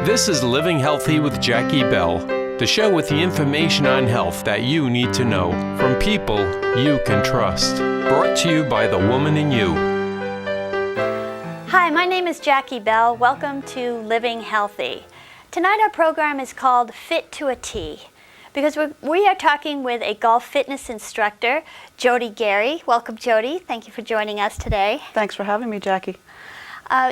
This is Living Healthy with Jackie Bell, the show with the information on health that you need to know from people you can trust. Brought to you by The Woman in You. Hi, my name is Jackie Bell. Welcome to Living Healthy. Tonight our program is called Fit to a T because we are talking with a golf fitness instructor, Jodi Gary. Welcome, Jodi. Thank you for joining us today. Thanks for having me, Jackie.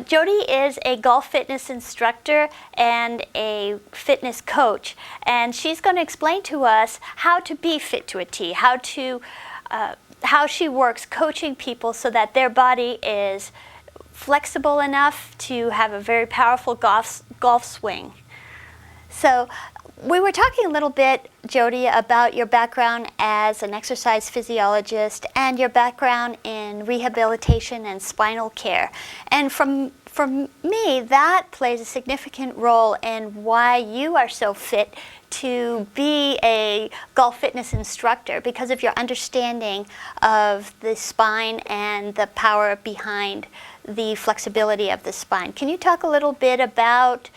Jodi is a golf fitness instructor and a fitness coach, and she's going to explain to us how to be fit to a T, how she works coaching people so that their body is flexible enough to have a very powerful golf swing. So we were talking a little bit, Jodi, about your background as an exercise physiologist and your background in rehabilitation and spinal care. And from me, that plays a significant role in why you are so fit to be a golf fitness instructor, because of your understanding of the spine and the power behind the flexibility of the spine. Can you talk a little bit about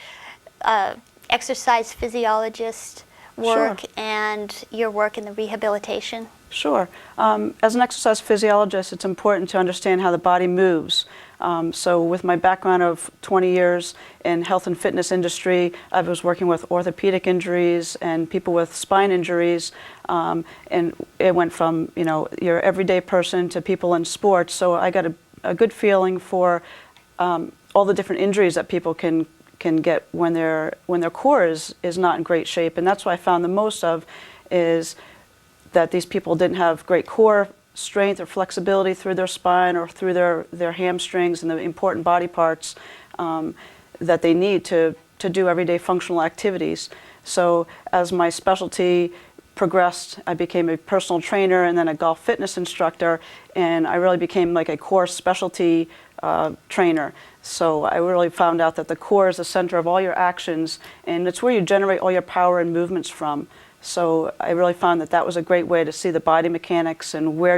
exercise physiologist work Sure. and your work in the rehabilitation? Sure. As an exercise physiologist, it's important to understand how the body moves. So with my background of 20 years in health and fitness industry, I was working with orthopedic injuries and people with spine injuries, and it went from, your everyday person to people in sports. So I got a good feeling for all the different injuries that people can get when their core is not in great shape. And that's what I found the most of is that these people didn't have great core strength or flexibility through their spine or through their hamstrings and the important body parts that they need to do everyday functional activities. So as my specialty progressed, I became a personal trainer and then a golf fitness instructor, and I really became like a core specialty trainer. So I really found out that the core is the center of all your actions, and it's where you generate all your power and movements from. So I really found that was a great way to see the body mechanics and where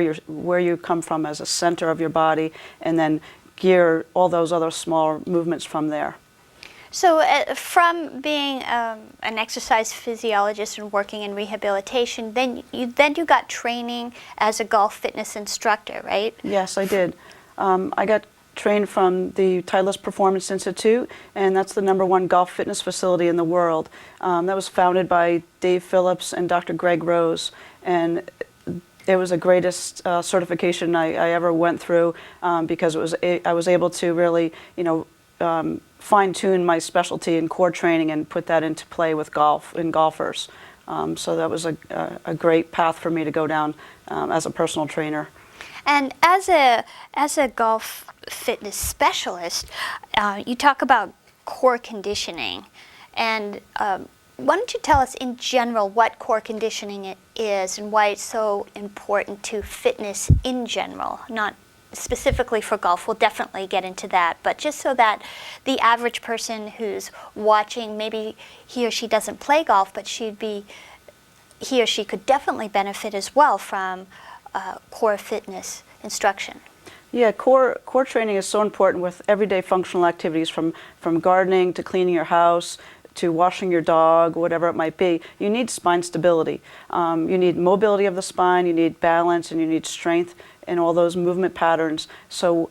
you come from as a center of your body, and then gear all those other small movements from there. So from being an exercise physiologist and working in rehabilitation, then you got training as a golf fitness instructor, right? Yes, I did. I got trained from the Titleist Performance Institute, and that's the #1 golf fitness facility in the world. That was founded by Dave Phillips and Dr. Greg Rose, and it was the greatest certification I ever went through because I was able to really, fine-tune my specialty in core training and put that into play with golfers. So that was a great path for me to go down as a personal trainer. And as a golf fitness specialist, you talk about core conditioning, and why don't you tell us in general what core conditioning is and why it's so important to fitness in general, not specifically for golf. We'll definitely get into that, but just so that the average person who's watching, maybe he or she doesn't play golf, but he or she could definitely benefit as well from core fitness instruction. Yeah, core training is so important with everyday functional activities, from gardening to cleaning your house to washing your dog, whatever it might be. You need spine stability. You need mobility of the spine, you need balance, and you need strength in all those movement patterns. So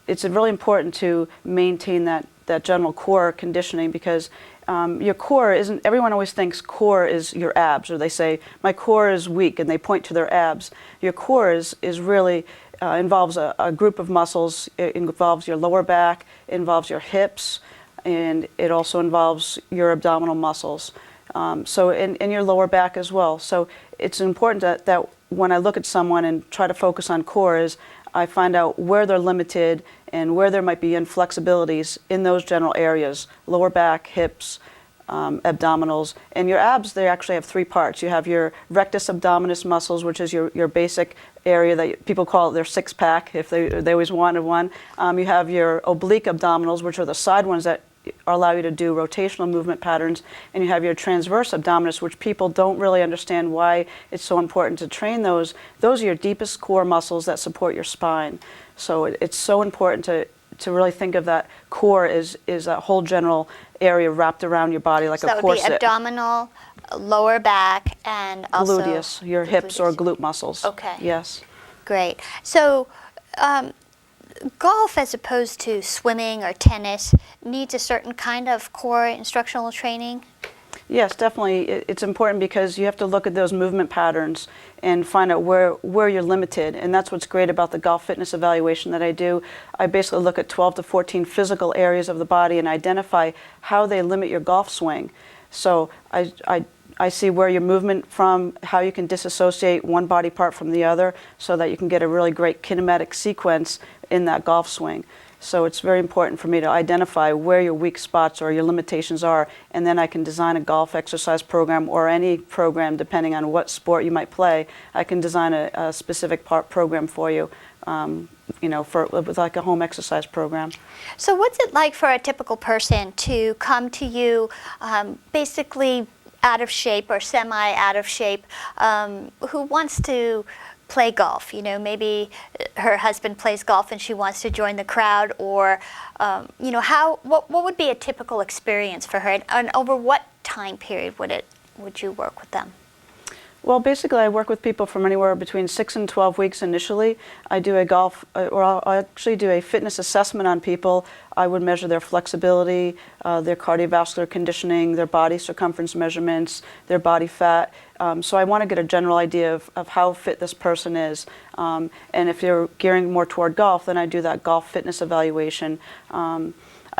it's really important to maintain that general core conditioning, because your core isn't, everyone always thinks core is your abs, or they say, my core is weak, and they point to their abs. Your core is really, involves a group of muscles. It involves your lower back, it involves your hips, and it also involves your abdominal muscles. So in your lower back as well. So it's important that when I look at someone and try to focus on core, is I find out where they're limited and where there might be inflexibilities in those general areas: lower back, hips, abdominals. And your abs, they actually have 3 parts. You have your rectus abdominis muscles, which is your basic area that people call their six-pack, if they always wanted one. You have your oblique abdominals, which are the side ones that allow you to do rotational movement patterns, and you have your transverse abdominis, which people don't really understand why it's so important to train those. Those are your deepest core muscles that support your spine. So it's so important to really think of that core as a whole general area wrapped around your body like So a that would be corset. abdominal, lower back, and also Gluteus, your the hips or gluteus. glute muscles. Okay. Yes. Great. So golf, as opposed to swimming or tennis, needs a certain kind of core instructional training? Yes, definitely. It's important because you have to look at those movement patterns and find out where you're limited. And that's what's great about the golf fitness evaluation that I do. I basically look at 12 to 14 physical areas of the body and identify how they limit your golf swing. So I see where your movement from, how you can disassociate one body part from the other so that you can get a really great kinematic sequence in that golf swing. So it's very important for me to identify where your weak spots or your limitations are, and then I can design a golf exercise program or any program depending on what sport you might play. I can design a specific program for you, with like a home exercise program. So what's it like for a typical person to come to you basically out of shape or semi out of shape, who wants to play golf? Maybe her husband plays golf and she wants to join the crowd, or what would be a typical experience for her, and over what time period would you work with them? Well, basically, I work with people from anywhere between 6 and 12 weeks initially. I do a I'll actually do a fitness assessment on people. I would measure their flexibility, their cardiovascular conditioning, their body circumference measurements, their body fat. So I want to get a general idea of how fit this person is. And if you're gearing more toward golf, then I do that golf fitness evaluation. I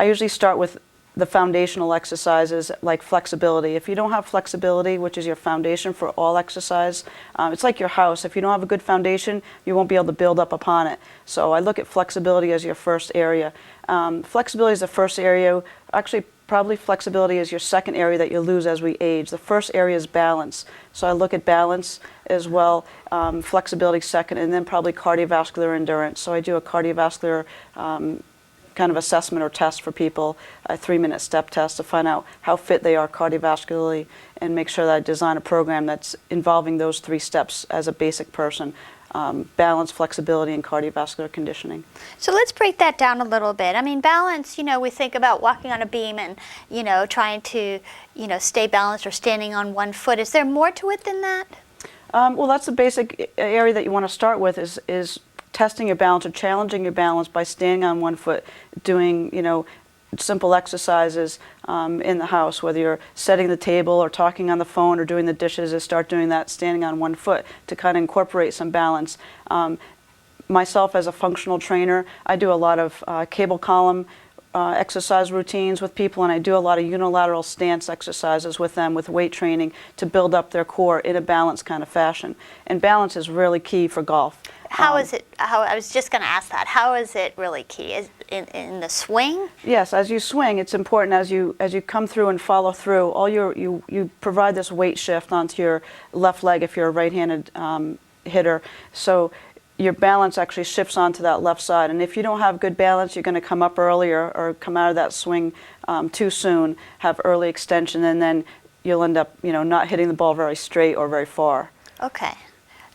usually start with the foundational exercises like flexibility. If you don't have flexibility, which is your foundation for all exercise, it's like your house. If you don't have a good foundation, you won't be able to build up upon it. So I look at flexibility as your first area. Flexibility is the first area. Actually, probably flexibility is your second area that you lose as we age. The first area is balance. So I look at balance as well, flexibility second, and then probably cardiovascular endurance. So I do a cardiovascular kind of assessment or test for people, a 3-minute step test to find out how fit they are cardiovascularly, and make sure that I design a program that's involving those 3 steps as a basic person: balance, flexibility, and cardiovascular conditioning. So let's break that down a little bit. I mean, balance, we think about walking on a beam and, trying to, stay balanced or standing on one foot. Is there more to it than that? Well, that's the basic area that you want to start with is testing your balance or challenging your balance by standing on one foot, doing, simple exercises in the house, whether you're setting the table or talking on the phone or doing the dishes, is start doing that standing on one foot to kind of incorporate some balance. Myself as a functional trainer, I do a lot of cable column exercise routines with people, and I do a lot of unilateral stance exercises with them with weight training to build up their core in a balanced kind of fashion. And balance is really key for golf. How is it? I was just going to ask that. How is it really key? Is in the swing? Yes, as you swing, it's important as you come through and follow through. You provide this weight shift onto your left leg if you're a right-handed hitter. So your balance actually shifts onto that left side. And if you don't have good balance, you're going to come up early or come out of that swing too soon, have early extension, and then you'll end up not hitting the ball very straight or very far. Okay.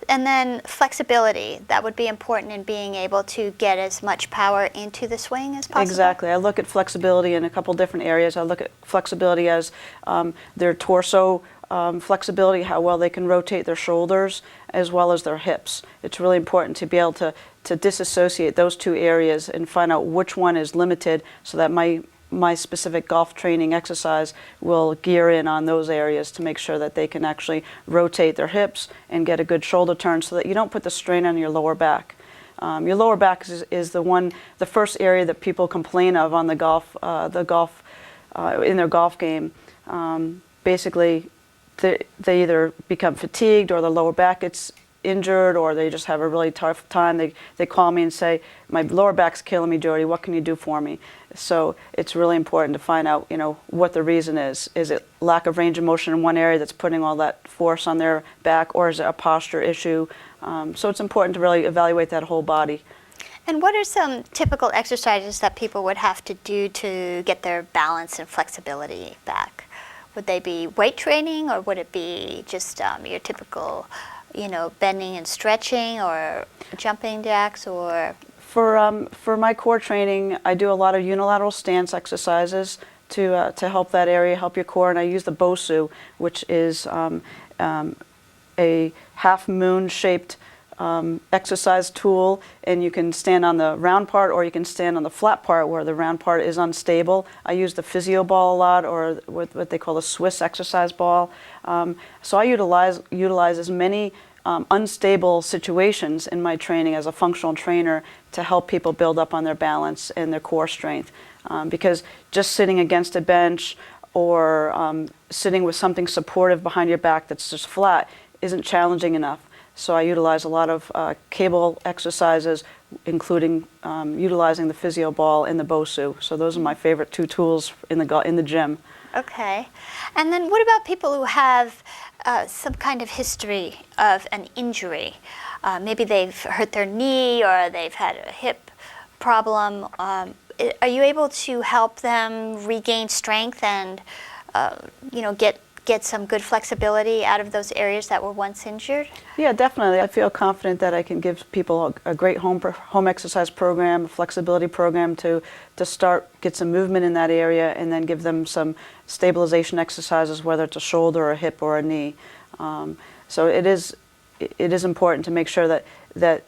And then flexibility, that would be important in being able to get as much power into the swing as possible? Exactly. I look at flexibility in a couple different areas. I look at flexibility as their torso flexibility, how well they can rotate their shoulders, as well as their hips. It's really important to be able to disassociate those 2 areas and find out which one is limited, so that my specific golf training exercise will gear in on those areas to make sure that they can actually rotate their hips and get a good shoulder turn, so that you don't put the strain on your lower back. Your lower back is the first area that people complain of on in their golf game. Basically, they either become fatigued, or the lower back gets injured, or they just have a really tough time. They call me and say, "My lower back's killing me, Jodi. What can you do for me?" So it's really important to find out, what the reason is. Is it lack of range of motion in one area that's putting all that force on their back, or is it a posture issue? So it's important to really evaluate that whole body. And what are some typical exercises that people would have to do to get their balance and flexibility back? Would they be weight training, or would it be just your typical, bending and stretching, or jumping jacks, or? For my core training, I do a lot of unilateral stance exercises to help that area, help your core. And I use the Bosu, which is a half moon shaped exercise tool, and you can stand on the round part or you can stand on the flat part where the round part is unstable. I use the physio ball a lot, or what they call the Swiss exercise ball. So I utilize as many unstable situations in my training as a functional trainer to help people build up on their balance and their core strength. Because just sitting against a bench or sitting with something supportive behind your back that's just flat isn't challenging enough. So I utilize a lot of cable exercises, including utilizing the physio ball and the Bosu. So those are my favorite two tools in the gym. Okay. And then what about people who have some kind of history of an injury? Maybe they've hurt their knee or they've had a hip problem. Are you able to help them regain strength and get some good flexibility out of those areas that were once injured? Yeah, definitely. I feel confident that I can give people a great home exercise program, a flexibility program to get some movement in that area, and then give them some stabilization exercises, whether it's a shoulder or a hip or a knee. So it is important to make sure that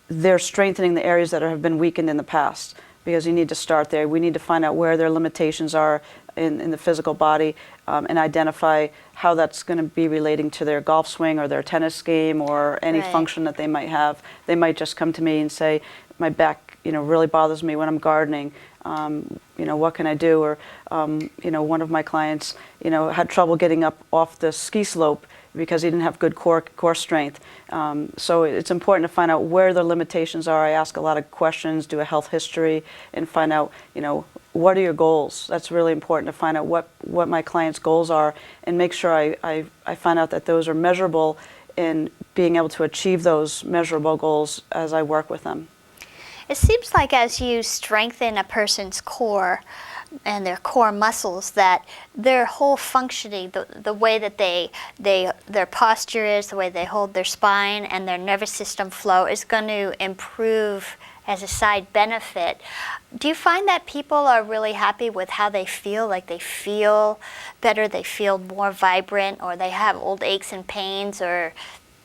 they're strengthening the areas that have been weakened in the past, because you need to start there. We need to find out where their limitations are in the physical body, and identify how that's going to be relating to their golf swing or their tennis game or any function that they might have. They might just come to me and say, my back really bothers me when I'm gardening. What can I do? Or one of my clients had trouble getting up off the ski slope because he didn't have good core strength. So it's important to find out where their limitations are. I ask a lot of questions, do a health history, and find out, what are your goals? That's really important, to find out what my clients' goals are, and make sure I find out that those are measurable, and being able to achieve those measurable goals as I work with them. It seems like as you strengthen a person's core and their core muscles, that their whole functioning, the way that their posture is, the way they hold their spine and their nervous system flow is going to improve as a side benefit. Do you find that people are really happy with how they feel? Like they feel better, they feel more vibrant, or they have old aches and pains or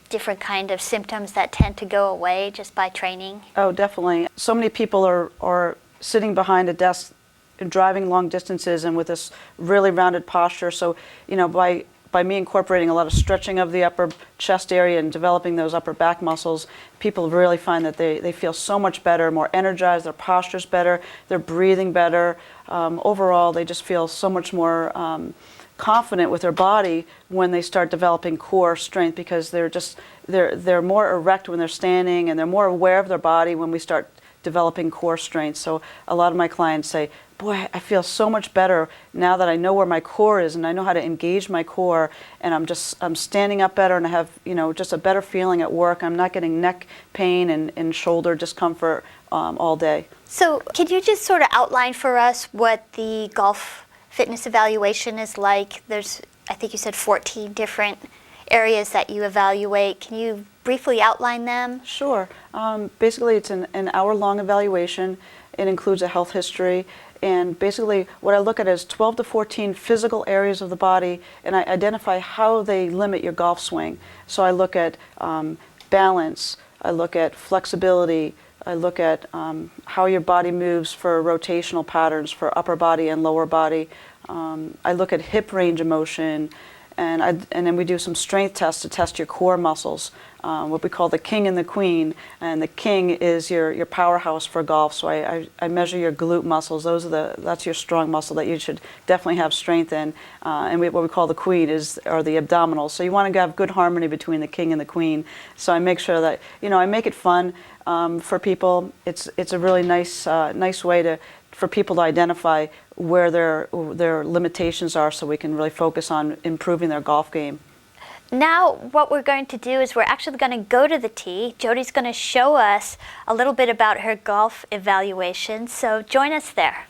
different kind of symptoms that tend to go away just by training? Oh, definitely. So many people are sitting behind a desk and driving long distances and with this really rounded posture. So, by me incorporating a lot of stretching of the upper chest area and developing those upper back muscles, people really find that they feel so much better, more energized, their posture's better, they're breathing better. Overall, they just feel so much more confident with their body when they start developing core strength, because they're more erect when they're standing, and they're more aware of their body when we start developing core strength. So a lot of my clients say, boy, I feel so much better now that I know where my core is and I know how to engage my core, and I'm standing up better, and I have just a better feeling at work. I'm not getting neck pain and shoulder discomfort all day. So could you just sort of outline for us what the golf fitness evaluation is like? There's, I think you said 14 different areas that you evaluate. Can you briefly outline them? Sure. Basically, it's an hour-long evaluation. It includes a health history. And basically, what I look at is 12 to 14 physical areas of the body, and I identify how they limit your golf swing. So I look at balance, I look at flexibility, I look at how your body moves for rotational patterns for upper body and lower body. I look at hip range of motion, and then we do some strength tests to test your core muscles, what we call the king and the queen. And the king is your powerhouse for golf. So I measure your glute muscles. That's your strong muscle that you should definitely have strength in. And what we call the queen are the abdominals. So you want to have good harmony between the king and the queen. So I make sure that I make it fun for people. It's a really nice way for people to identify where their limitations are, so we can really focus on improving their golf game. Now what we're going to do is we're actually going to go to the tee. Jodi's going to show us a little bit about her golf evaluation, so join us there.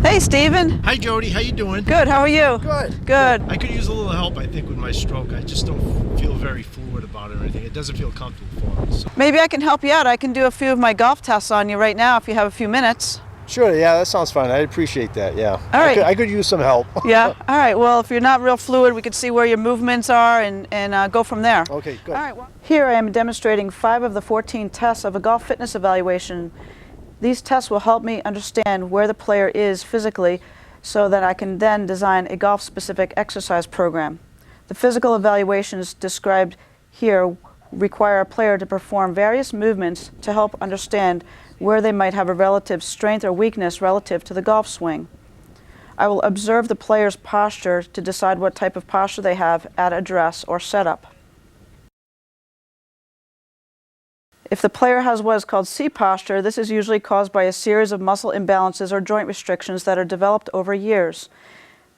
Hey, Hey, Stephen. Hi, Jody. How you doing? Good. How are you? Good. Good. I could use a little help, I think, with my stroke. I just don't feel very fluid about it or anything. It doesn't feel comfortable for me. So. Maybe I can help you out. I can do a few of my golf tests on you right now if you have a few minutes. Sure. Yeah, that sounds fine. I appreciate that. Yeah. All right. I could use some help. Yeah. All right. Well, if you're not real fluid, we could see where your movements are and go from there. Okay. Good. All right. Well, here I am demonstrating 5 of the 14 tests of a golf fitness evaluation. These tests will help me understand where the player is physically so that I can then design a golf-specific exercise program. The physical evaluations described here require a player to perform various movements to help understand where they might have a relative strength or weakness relative to the golf swing. I will observe the player's posture to decide what type of posture they have at address or setup. If the player has what is called C posture, this is usually caused by a series of muscle imbalances or joint restrictions that are developed over years.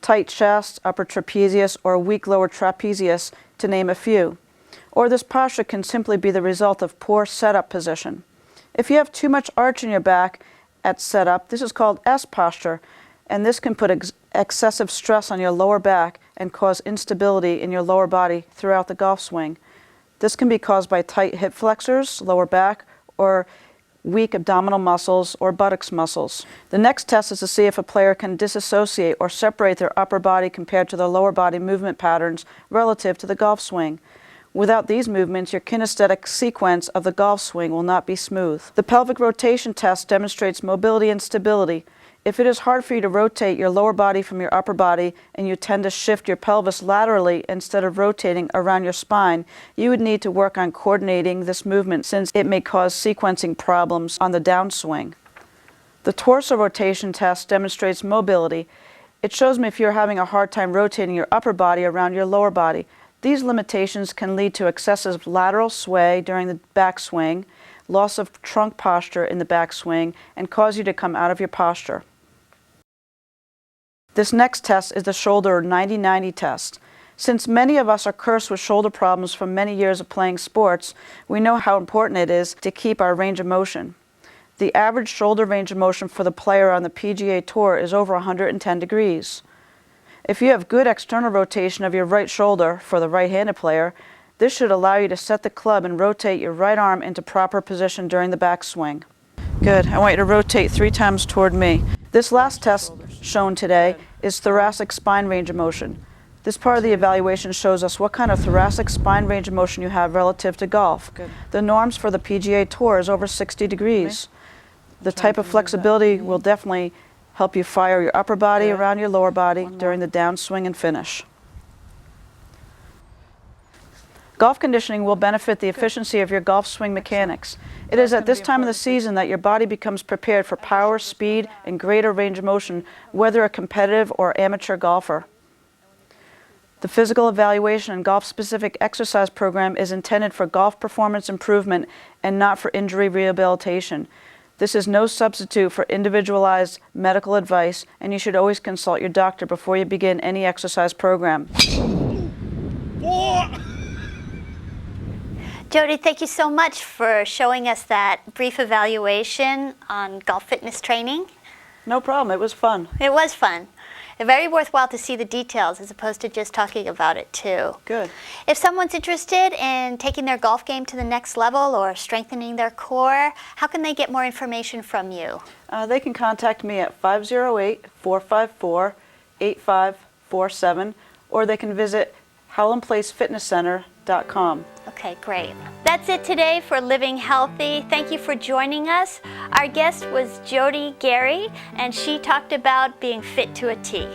Tight chest, upper trapezius, or weak lower trapezius, to name a few. Or this posture can simply be the result of poor setup position. If you have too much arch in your back at setup, this is called S posture, and this can put excessive stress on your lower back and cause instability in your lower body throughout the golf swing. This can be caused by tight hip flexors, lower back, or weak abdominal muscles or buttocks muscles. The next test is to see if a player can disassociate or separate their upper body compared to their lower body movement patterns relative to the golf swing. Without these movements, your kinesthetic sequence of the golf swing will not be smooth. The pelvic rotation test demonstrates mobility and stability. If it is hard for you to rotate your lower body from your upper body and you tend to shift your pelvis laterally instead of rotating around your spine, you would need to work on coordinating this movement since it may cause sequencing problems on the downswing. The torso rotation test demonstrates mobility. It shows me if you're having a hard time rotating your upper body around your lower body. These limitations can lead to excessive lateral sway during the backswing, loss of trunk posture in the backswing, and cause you to come out of your posture. This next test is the shoulder 90-90 test. Since many of us are cursed with shoulder problems from many years of playing sports, we know how important it is to keep our range of motion. The average shoulder range of motion for the player on the PGA Tour is over 110 degrees. If you have good external rotation of your right shoulder for the right-handed player, this should allow you to set the club and rotate your right arm into proper position during the backswing. Good. I want you to rotate 3 times toward me. This last test shown today is thoracic spine range of motion. This part of the evaluation shows us what kind of thoracic spine range of motion you have relative to golf. Good. The norms for the PGA Tour is over 60 degrees. The type of flexibility will definitely help you fire your upper body around your lower body during the downswing and finish. Golf conditioning will benefit the efficiency of your golf swing mechanics. It is at this time of the season that your body becomes prepared for power, speed, and greater range of motion, whether a competitive or amateur golfer. The physical evaluation and golf-specific exercise program is intended for golf performance improvement and not for injury rehabilitation. This is no substitute for individualized medical advice, and you should always consult your doctor before you begin any exercise program. Jodi, thank you so much for showing us that brief evaluation on golf fitness training. No problem. It was fun. It was fun. Very worthwhile to see the details as opposed to just talking about it too. Good. If someone's interested in taking their golf game to the next level or strengthening their core, how can they get more information from you? They can contact me at 508-454-8547, or they can visit howlandplacefitnesscenter.com. Okay, great. That's it today for Living Healthy. Thank you for joining us. Our guest was Jodi Gary, and she talked about being fit to a T.